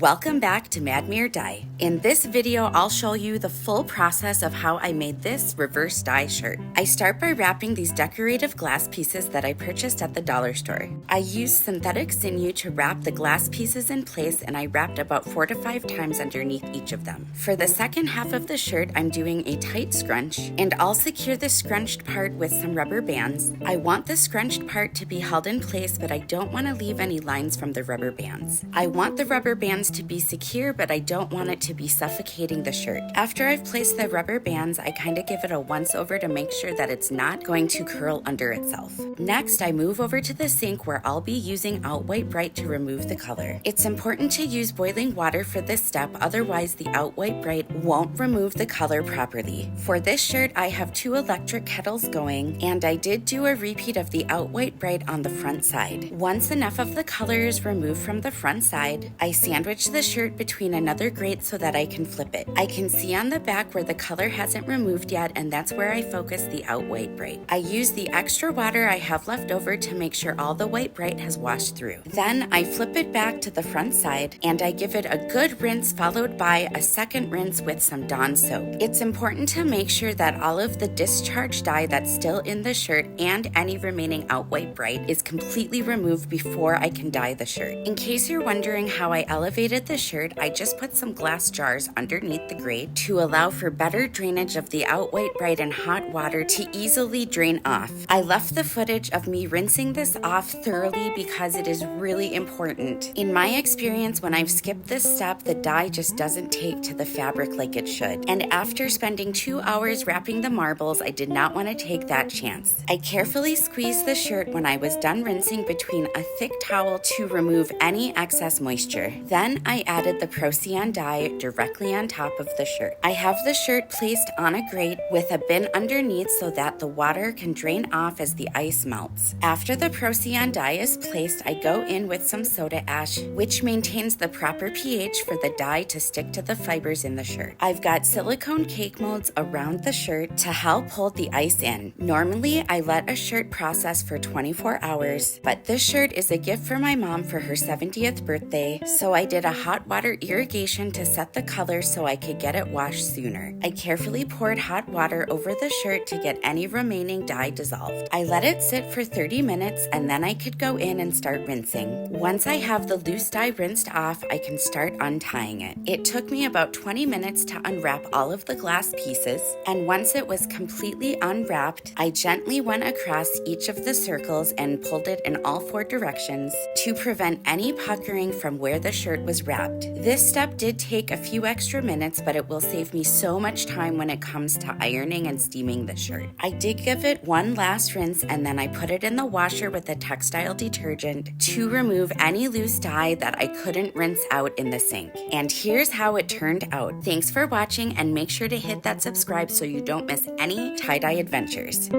Welcome back to Madmere Dye. In this video, I'll show you the full process of how I made this reverse dye shirt. I start by wrapping these decorative glass pieces that I purchased at the dollar store. I used synthetic sinew to wrap the glass pieces in place, and I wrapped about 4 to 5 times underneath each of them. For the second half of the shirt, I'm doing a tight scrunch, and I'll secure the scrunched part with some rubber bands. I want the scrunched part to be held in place, but I don't want to leave any lines from the rubber bands. I want the rubber bands to be secure, but I don't want it to be suffocating the shirt. After I've placed the rubber bands, I kind of give it a once over to make sure that it's not going to curl under itself. Next, I move over to the sink where I'll be using Out-White Bright to remove the color. It's important to use boiling water for this step, otherwise the Out-White Bright won't remove the color properly. For this shirt, I have 2 electric kettles going, and I did do a repeat of the Out-White Bright on the front side. Once enough of the color is removed from the front side, I sandwich the shirt between another grate so that I can flip it. I can see on the back where the color hasn't removed yet, and that's where I focus the Out-White Bright. I use the extra water I have left over to make sure all the white bright has washed through. Then I flip it back to the front side, and I give it a good rinse followed by a second rinse with some Dawn soap. It's important to make sure that all of the discharged dye that's still in the shirt and any remaining Out-White Bright is completely removed before I can dye the shirt. In case you're wondering how I elevated the shirt, I just put some glass jars underneath the grate to allow for better drainage of the Out-White Bright and hot water to easily drain off. I left the footage of me rinsing this off thoroughly because it is really important. In my experience, when I've skipped this step, the dye just doesn't take to the fabric like it should. And after spending 2 hours wrapping the marbles, I did not want to take that chance. I carefully squeezed the shirt when I was done rinsing between a thick towel to remove any excess moisture. Then I added the Procyan dye directly on top of the shirt. I have the shirt placed on a grate with a bin underneath so that the water can drain off as the ice melts. After the Procyan dye is placed, I go in with some soda ash, which maintains the proper pH for the dye to stick to the fibers in the shirt. I've got silicone cake molds around the shirt to help hold the ice in. Normally, I let a shirt process for 24 hours, but this shirt is a gift for my mom for her 70th birthday, so I did a hot water irrigation to set the color so I could get it washed sooner. I carefully poured hot water over the shirt to get any remaining dye dissolved. I let it sit for 30 minutes and then I could go in and start rinsing. Once I have the loose dye rinsed off, I can start untying it. It took me about 20 minutes to unwrap all of the glass pieces, and once it was completely unwrapped, I gently went across each of the circles and pulled it in all 4 directions to prevent any puckering from where the shirt was wrapped. This step did take a few extra minutes, but it will save me so much time when it comes to ironing and steaming the shirt. I did give it one last rinse, and then I put it in the washer with a textile detergent to remove any loose dye that I couldn't rinse out in the sink. And here's how it turned out. Thanks for watching, and make sure to hit that subscribe so you don't miss any tie-dye adventures.